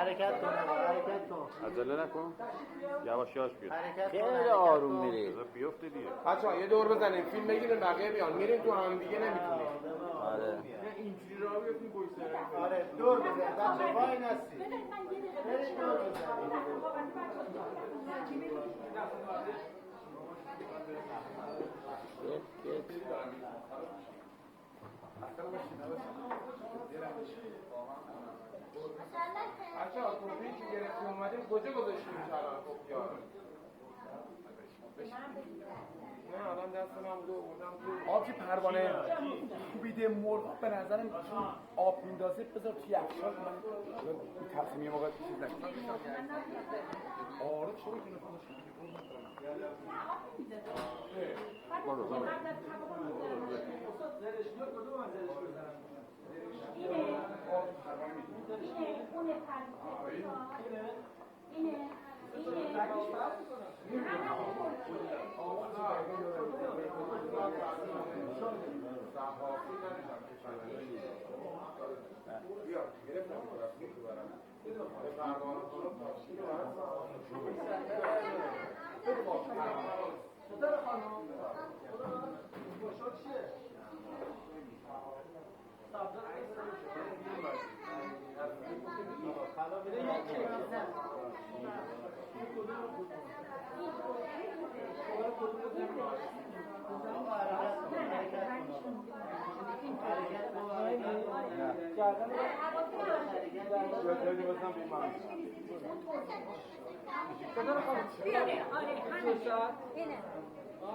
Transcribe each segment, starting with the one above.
حرکت کن حرکت کن عجله نکن یواش یواش بیاد حرکت خیلی آروم میری. بذار بیفته دیگه بچه‌ها یه دور بزنیم فیلم بگیریم بقیه بیان میریم تو هم دیگه نمیتونیم آره اینجوری راه بیفتیم پشت سر آره دور بزن بچه وای نستی بریم دور بزن بچه‌ها توپی که گرفتیم اومدیم کجا گذاشتیم الان خب یار نه الان دست من بوده بردم تو آب که پروانه کوبیده مرغ به نظرم آب میندازه بذار توی یخچال من تصمیم یه موقع چیز نکنم آره چرا که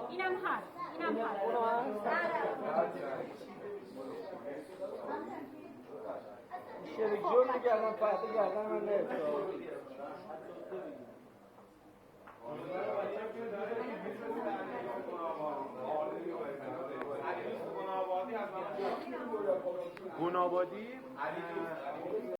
اینم هست اینم شده جور میگردم فرده گردن من نرسا گنابادی